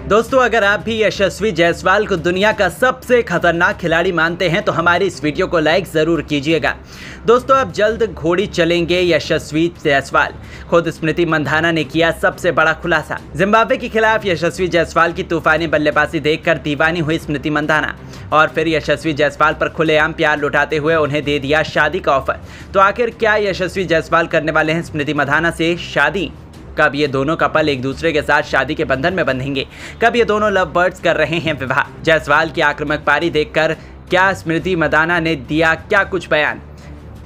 दोस्तों, अगर आप भी यशस्वी जायसवाल को दुनिया का सबसे खतरनाक खिलाड़ी मानते हैं तो हमारी इस वीडियो को लाइक ज़रूर कीजिएगा। दोस्तों, अब जल्द घोड़ी चलेंगे यशस्वी जायसवाल। खुद स्मृति मंधाना ने किया सबसे बड़ा खुलासा। जिम्बाब्वे के खिलाफ यशस्वी जायसवाल की तूफानी बल्लेबाजी देखकर दीवानी हुई स्मृति मंधाना और फिर यशस्वी जायसवाल पर खुलेआम प्यार लुटाते हुए उन्हें दे दिया शादी का ऑफर। तो आखिर क्या यशस्वी जायसवाल करने वाले हैं स्मृति मंधाना से शादी? कब ये दोनों कपल एक दूसरे के साथ शादी के बंधन में बंधेंगे? कब ये दोनों लव बर्ड्स कर रहे हैं विवाह? जायसवाल की आक्रामक पारी देखकर क्या स्मृति मंधाना ने दिया क्या कुछ बयान?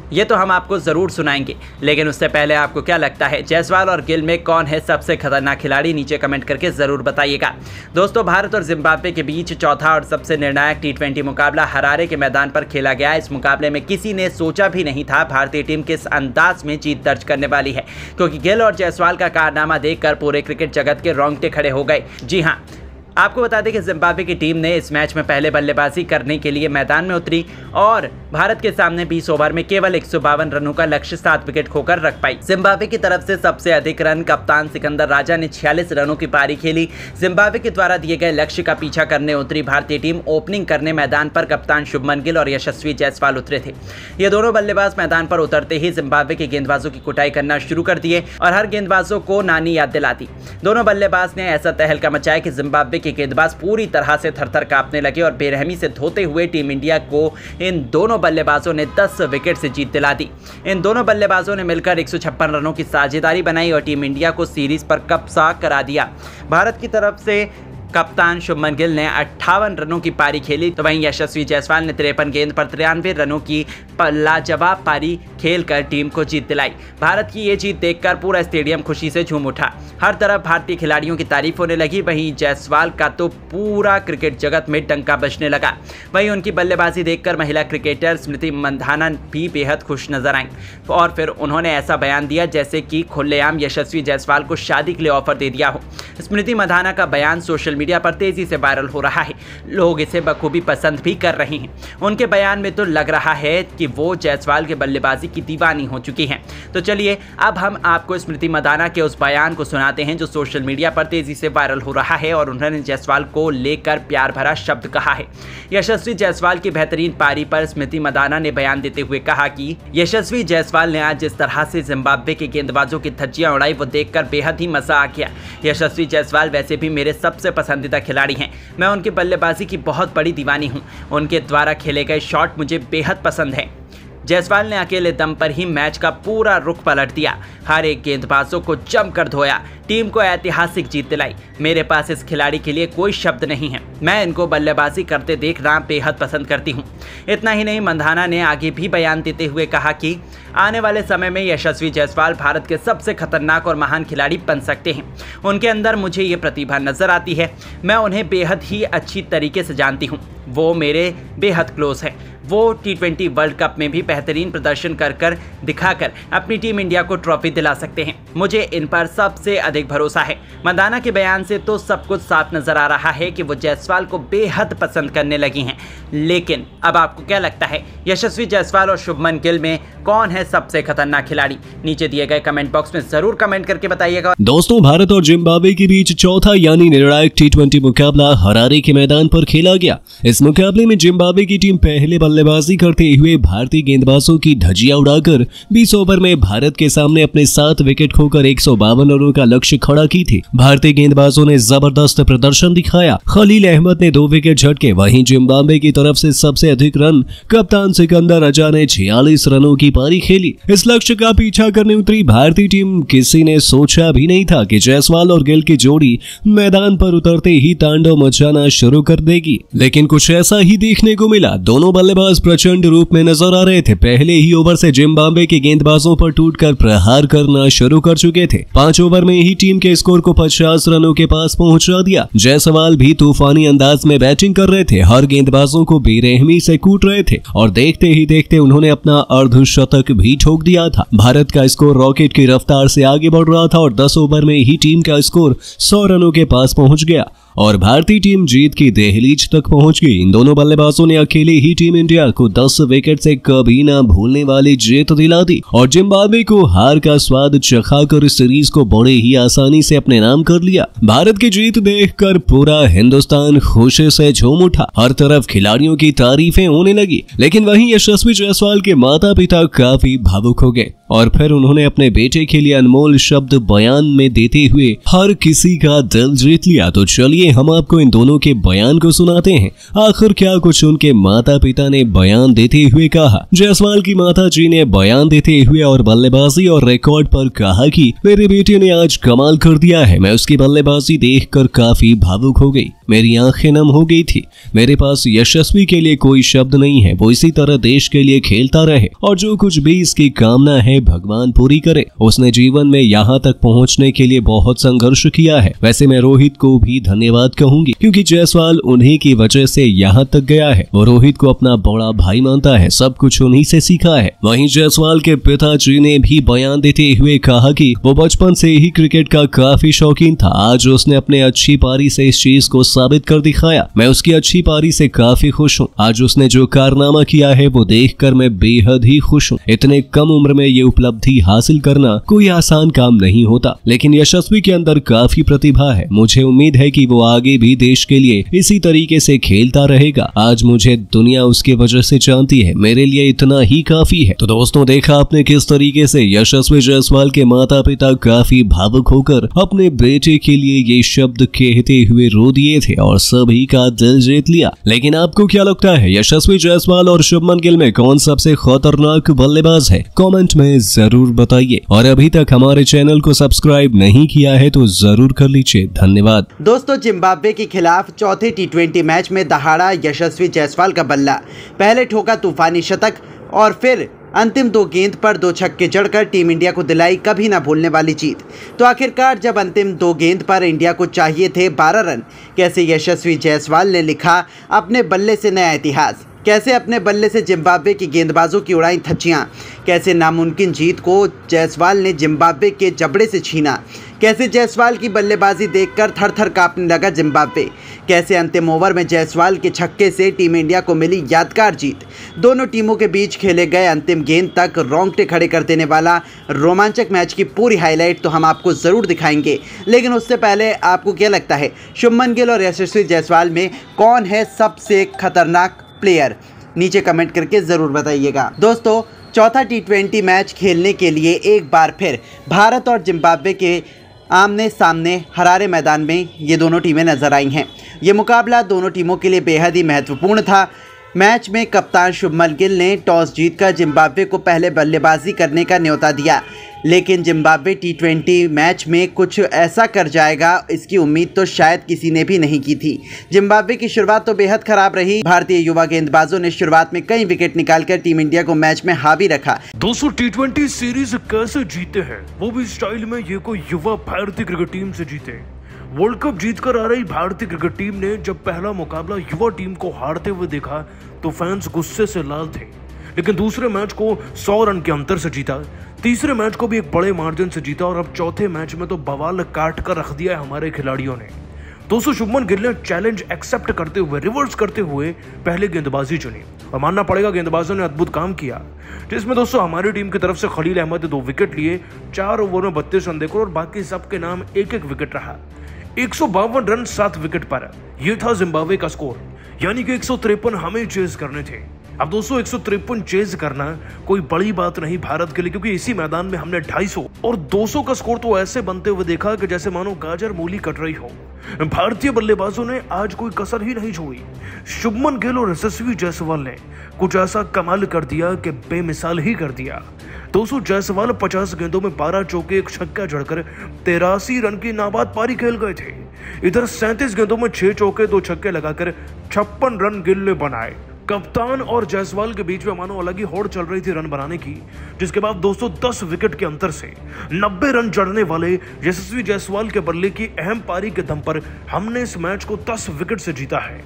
ये तो हम आपको ज़रूर सुनाएंगे, लेकिन उससे पहले आपको क्या लगता है जायसवाल और गिल में कौन है सबसे खतरनाक खिलाड़ी? नीचे कमेंट करके ज़रूर बताइएगा। दोस्तों, भारत और जिम्बाब्वे के बीच चौथा और सबसे निर्णायक T20 मुकाबला हरारे के मैदान पर खेला गया। इस मुकाबले में किसी ने सोचा भी नहीं था भारतीय टीम किस अंदाज में जीत दर्ज करने वाली है, क्योंकि गिल और जायसवाल का कारनामा देखकर पूरे क्रिकेट जगत के रोंगटे खड़े हो गए। जी हाँ, आपको बता दें कि जिम्बाब्वे की टीम ने इस मैच में पहले बल्लेबाजी करने के लिए मैदान में उतरी और भारत के सामने 20 ओवर में केवल 152 रनों का लक्ष्य 7 विकेट खोकर रख पाई। जिम्बाब्वे की तरफ से सबसे अधिक रन कप्तान सिकंदर राजा ने 46 रनों की पारी खेली। जिम्बाब्वे के द्वारा दिए गए लक्ष्य का पीछा करने उतरी भारतीय टीम ओपनिंग करने मैदान पर कप्तान शुभमन गिल और यशस्वी जायसवाल उतरे थे। ये दोनों बल्लेबाज मैदान पर उतरते ही जिम्बाब्वे के गेंदबाजों की कुटाई करना शुरू कर दिए और हर गेंदबाजों को नानी याद दिलाती। दोनों बल्लेबाज ने ऐसा तहलका मचाया कि जिम्बाब्वे के गेंदबाज पूरी तरह से थरथर कांपने लगे और बेरहमी से धोते हुए टीम इंडिया को इन दोनों बल्लेबाजों ने 10 विकेट से जीत दिला दी। इन दोनों बल्लेबाजों ने मिलकर 156 रनों की साझेदारी बनाई और टीम इंडिया को सीरीज पर कब्जा करा दिया। भारत की तरफ से कप्तान शुभमन गिल ने 58 रनों की पारी खेली, तो वहीं यशस्वी जायसवाल ने 53 गेंद पर 93 रनों की लाजवाब पारी खेलकर टीम को जीत दिलाई। भारत की ये जीत देखकर पूरा स्टेडियम खुशी से झूम उठा। हर तरफ भारतीय खिलाड़ियों की तारीफ होने लगी। वहीं जायसवाल का तो पूरा क्रिकेट जगत में डंका बजने लगा। वहीं उनकी बल्लेबाजी देखकर महिला क्रिकेटर स्मृति मंधाना भी बेहद खुश नजर आईं और फिर उन्होंने ऐसा बयान दिया जैसे कि खुलेआम यशस्वी जायसवाल को शादी के लिए ऑफर दे दिया हो। स्मृति मंधाना का बयान सोशल मीडिया पर तेजी से वायरल हो रहा है। लोग इसे बखूबी पसंद भी कर रहे हैं। उनके बयान में तो लग रहा है कि वो जायसवाल के बल्लेबाजी की दीवानी हो चुकी हैं। तो चलिए अब हम आपको स्मृति मंधाना के उस बयान को सुनाते हैं जो सोशल मीडिया पर तेजी से वायरल हो रहा है और उन्होंने जायसवाल को लेकर प्यार भरा शब्द कहा है। यशस्वी जायसवाल की बेहतरीन पारी पर स्मृति मंधाना ने बयान देते हुए कहा कि यशस्वी जायसवाल ने आज जिस तरह से जिम्बाब्वे के गेंदबाजों की धज्जियां उड़ाई वो देखकर बेहद ही मजा आ गया। यशस्वी जायसवाल वैसे भी मेरे सबसे पसंदीदा खिलाड़ी हैं। मैं उनकी बल्लेबाजी की बहुत बड़ी दीवानी हूं। उनके द्वारा खेले गए शॉट मुझे बेहद पसंद है। जायसवाल ने अकेले दम पर ही मैच का पूरा रुख पलट दिया। हर एक गेंदबाजों को जमकर धोया, टीम को ऐतिहासिक जीत दिलाई। मेरे पास इस खिलाड़ी के लिए कोई शब्द नहीं है। मैं इनको बल्लेबाजी करते देखना बेहद पसंद करती हूं। इतना ही नहीं, मंधाना ने आगे भी बयान देते हुए कहा कि आने वाले समय में यशस्वी जायसवाल भारत के सबसे खतरनाक और महान खिलाड़ी बन सकते हैं। उनके अंदर मुझे ये प्रतिभा नजर आती है। मैं उन्हें बेहद ही अच्छी तरीके से जानती हूँ। वो मेरे बेहद क्लोज हैं। वो T20 वर्ल्ड कप में भी बेहतरीन प्रदर्शन कर दिखाकर अपनी टीम इंडिया को ट्रॉफी दिला सकते हैं। मुझे इन पर सबसे अधिक भरोसा है। मंधाना के बयान से तो सब कुछ साफ नजर आ रहा है कि वो जायसवाल को बेहद पसंद करने लगी हैं। लेकिन अब आपको क्या लगता है यशस्वी जायसवाल और शुभमन गिल में कौन है सबसे खतरनाक खिलाड़ी? नीचे दिए गए कमेंट बॉक्स में जरूर कमेंट करके बताइएगा। दोस्तों, भारत और जिम्बाब्वे के बीच चौथा यानी निर्णायक T20 मुकाबला हरारे के मैदान पर खेला गया। इस मुकाबले में जिम्बाब्वे की टीम पहले बल्लेबाजी करते हुए भारतीय गेंदबाजों की धज्जियां उड़ाकर 20 ओवर में भारत के सामने अपने 7 विकेट खोकर 152 रनों का लक्ष्य खड़ा की थी। भारतीय गेंदबाजों ने जबरदस्त प्रदर्शन दिखाया। खलील अहमद ने 2 विकेट झटके। वहीं जिम्बाब्वे की तरफ से सबसे अधिक रन कप्तान सिकंदर राजा ने 46 रनों की पारी खेली। इस लक्ष्य का पीछा करने उतरी भारतीय टीम। किसी ने सोचा भी नहीं था कि जायसवाल और गिल की जोड़ी मैदान पर उतरते ही तांडव मचाना शुरू कर देगी, लेकिन कुछ ऐसा ही देखने को मिला। दोनों बल्लेबाज प्रचंड रूप में नजर आ रहे थे। पहले ही ओवर से जिम्बाब्वे के गेंदबाजों पर टूटकर प्रहार करना शुरू कर चुके थे। 5 ओवर में ही टीम के स्कोर को 50 रनों के पास पहुंचा दिया। जायसवाल भी तूफानी अंदाज में बैटिंग कर रहे थे। हर गेंदबाजों को बेरहमी से कूट रहे थे और देखते ही देखते उन्होंने अपना अर्धशतक भी ठोक दिया था। भारत का स्कोर रॉकेट की रफ्तार से आगे बढ़ रहा था और 10 ओवर में ही टीम का स्कोर 100 रनों के पास पहुंच गया और भारतीय टीम जीत की दहलीज तक पहुंच गई। इन दोनों बल्लेबाजों ने अकेले ही टीम इंडिया को 10 विकेट से कभी ना भूलने वाली जीत दिला दी और जिम्बाब्वे को हार का स्वाद चखाकर इस सीरीज को बड़े ही आसानी से अपने नाम कर लिया। भारत की जीत देखकर पूरा हिंदुस्तान खुशी से झूम उठा, हर तरफ खिलाड़ियों की तारीफें होने लगी। लेकिन वहीं यशस्वी जायसवाल के माता पिता काफी भावुक हो गए और फिर उन्होंने अपने बेटे के लिए अनमोल शब्द बयान में देते हुए हर किसी का दिल जीत लिया। तो चलिए हम आपको इन दोनों के बयान को सुनाते हैं, आखिर क्या कुछ उनके माता पिता ने बयान देते हुए कहा। जायसवाल की माता जी ने बयान देते हुए और बल्लेबाजी और रिकॉर्ड पर कहा कि मेरे बेटे ने आज कमाल कर दिया है, मैं उसकी बल्लेबाजी देखकर काफी भावुक हो गई, मेरी आंखें नम हो गई थी। मेरे पास यशस्वी के लिए कोई शब्द नहीं है, वो इसी तरह देश के लिए खेलता रहे और जो कुछ भी इसकी कामना है भगवान पूरी करे। उसने जीवन में यहाँ तक पहुँचने के लिए बहुत संघर्ष किया है। वैसे मैं रोहित को भी धन्यवाद कहूंगी क्योंकि जायसवाल उन्हीं की वजह से यहाँ तक गया है। वो रोहित को अपना बड़ा भाई मानता है, सब कुछ उन्हीं से सीखा है। वहीं जायसवाल के पिताजी ने भी बयान देते हुए कहा कि वो बचपन से ही क्रिकेट का काफी शौकीन था, आज उसने अपने अच्छी पारी से इस चीज को साबित कर दिखाया। मैं उसकी अच्छी पारी से काफी खुश हूँ। आज उसने जो कारनामा किया है वो देखकर मैं बेहद ही खुश हूँ। इतने कम उम्र में ये उपलब्धि हासिल करना कोई आसान काम नहीं होता, लेकिन यशस्वी के अंदर काफी प्रतिभा है। मुझे उम्मीद है कि वो आगे भी देश के लिए इसी तरीके से खेलता रहेगा। आज मुझे दुनिया उसके वजह से जानती है, मेरे लिए इतना ही काफी है। तो दोस्तों, देखा आपने किस तरीके से यशस्वी जायसवाल के माता पिता काफी भावुक होकर अपने बेटे के लिए ये शब्द कहते हुए रो दिए थे और सभी का दिल जीत लिया। लेकिन आपको क्या लगता है, यशस्वी जायसवाल और शुभमन गिल में कौन सबसे खतरनाक बल्लेबाज है? कमेंट में जरूर बताइए और अभी तक हमारे चैनल को सब्सक्राइब नहीं किया है तो जरूर कर लीजिए। धन्यवाद। दोस्तों, जिम्बाब्वे के खिलाफ चौथे टी20 मैच में दहाड़ा यशस्वी जायसवाल का बल्ला, पहले ठोका तूफानी शतक और फिर अंतिम 2 गेंद पर 2 छक्के जड़कर टीम इंडिया को दिलाई कभी ना भूलने वाली जीत। तो आखिरकार जब अंतिम 2 गेंद पर इंडिया को चाहिए थे 12 रन, कैसे यशस्वी जायसवाल ने लिखा अपने बल्ले से नया इतिहास, कैसे अपने बल्ले से जिम्बाब्वे की गेंदबाजों की उड़ाई धज्जियां, कैसे नामुमकिन जीत को जायसवाल ने जिम्बाब्वे के जबड़े से छीना, कैसे जायसवाल की बल्लेबाजी देखकर थर थर कांपने लगा जिम्बाब्वे, कैसे अंतिम ओवर में जायसवाल के छक्के से टीम इंडिया को मिली यादगार जीत। दोनों टीमों के बीच खेले गए अंतिम गेंद तक रोंगटे खड़े कर देने वाला रोमांचक मैच की पूरी हाईलाइट तो हम आपको ज़रूर दिखाएंगे। लेकिन उससे पहले आपको क्या लगता है, शुभमन गिल और यशस्वी जायसवाल में कौन है सबसे खतरनाक प्लेयर? नीचे कमेंट करके ज़रूर बताइएगा। दोस्तों, चौथा टी20 मैच खेलने के लिए एक बार फिर भारत और जिम्बाब्वे के आमने सामने हरारे मैदान में ये दोनों टीमें नजर आई हैं। ये मुकाबला दोनों टीमों के लिए बेहद ही महत्वपूर्ण था। मैच में कप्तान शुभमन गिल ने टॉस जीतकर जिम्बाब्वे को पहले बल्लेबाजी करने का न्योता दिया, लेकिन जिम्बाब्वे टी20 मैच में कुछ ऐसा कर जाएगा इसकी उम्मीद तो शायद किसी ने भी नहीं की थी। जिम्बाब्वे की शुरुआत तो बेहद खराब रही। भारतीय युवा गेंदबाजों ने शुरुआत में कई विकेट निकालकर टीम इंडिया को मैच में हावी रखा। 200 टी20 सीरीज कैसे जीते हैं, वो भी स्टाइल में ये कोई युवा भारतीय क्रिकेट टीम से जीते। वर्ल्ड कप जीतकर आ रही भारतीय क्रिकेट टीम ने जब पहला मुकाबला युवा टीम को हारते हुए देखा तो फैंस गुस्से से लाल थे, लेकिन दूसरे मैच को 100 रन के अंतर से जीता, तीसरे मैच को भी एक बड़े मार्जिन से जीता और अब चौथे मैच में तो बवाल काट कर रख दिया है हमारे खिलाड़ियों ने। दोस्तों, शुभमन गिल ने चैलेंज एक्सेप्ट करते हुए रिवर्स करते हुए पहले गेंदबाजी चुनी और मानना पड़ेगा गेंदबाजों ने अद्भुत काम किया, जिसमें दोस्तों हमारी टीम की तरफ से खलील अहमद ने 2 विकेट लिए, 4 ओवर में 32 रन देकर और बाकी सबके नाम 1-1 विकेट रहा। 152 रन 7 विकेट पर, यह था जिम्बाब्वे का स्कोर, यानी कि 153 हमें चेज करने थे। अब दोस्तों 153 चेज करना कोई बड़ी बात नहीं भारत के लिए, क्योंकि इसी मैदान में हमने 250 और 200 का स्कोर तो ऐसे बनते हुए देखा कि जैसे मानो गाजर मूली कट रही हो। भारतीय बल्लेबाजों ने आज कोई कसर ही नहीं छोड़ी। शुभमन गिल और यशस्वी जायसवाल ने कुछ ऐसा कमाल कर दिया कि बेमिसाल ही कर दिया। 200 जायसवाल 50 गेंदों में 12 चौके 1 छक्का जड़कर 83 रन की नाबाद पारी खेल गए थे। इधर 37 गेंदों में 6 चौके 2 छक्के लगाकर 56 रन गिल ने बनाए। कप्तान और जायसवाल के बीच में मानो अलग ही होड़ चल रही थी रन बनाने की, जिसके बाद 210 विकेट के अंतर से 90 रन जड़ने वाले यशस्वी जायसवाल के बल्ले की अहम पारी के दम पर हमने इस मैच को 10 विकेट से जीता है।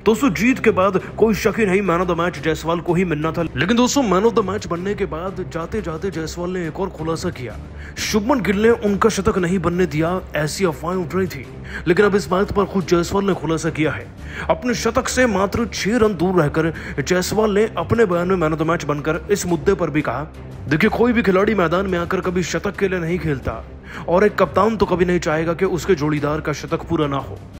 दोस्तों जीत के बाद कोई शक ही नहीं, man of the match Jaiswal को ही मिलना था। लेकिन दोस्तों मैन ऑफ द मैच बनने के बाद जाते जाते जायसवाल ने एक और खुलासा किया। शुभमन गिल ने उनका शतक नहीं बनने दिया, ऐसी अफवाहें उठ रही थी, लेकिन अब इस बात पर खुद जायसवाल ने खुलासा किया है। अपने शतक से मात्र 6 रन दूर रहकर जायसवाल ने अपने बयान में मैन ऑफ द मैच बनकर इस मुद्दे पर भी कहा, देखिए कोई भी खिलाड़ी मैदान में आकर कभी शतक के लिए नहीं खेलता और एक कप्तान तो कभी नहीं चाहेगा कि उसके जोड़ीदार का शतक पूरा ना हो।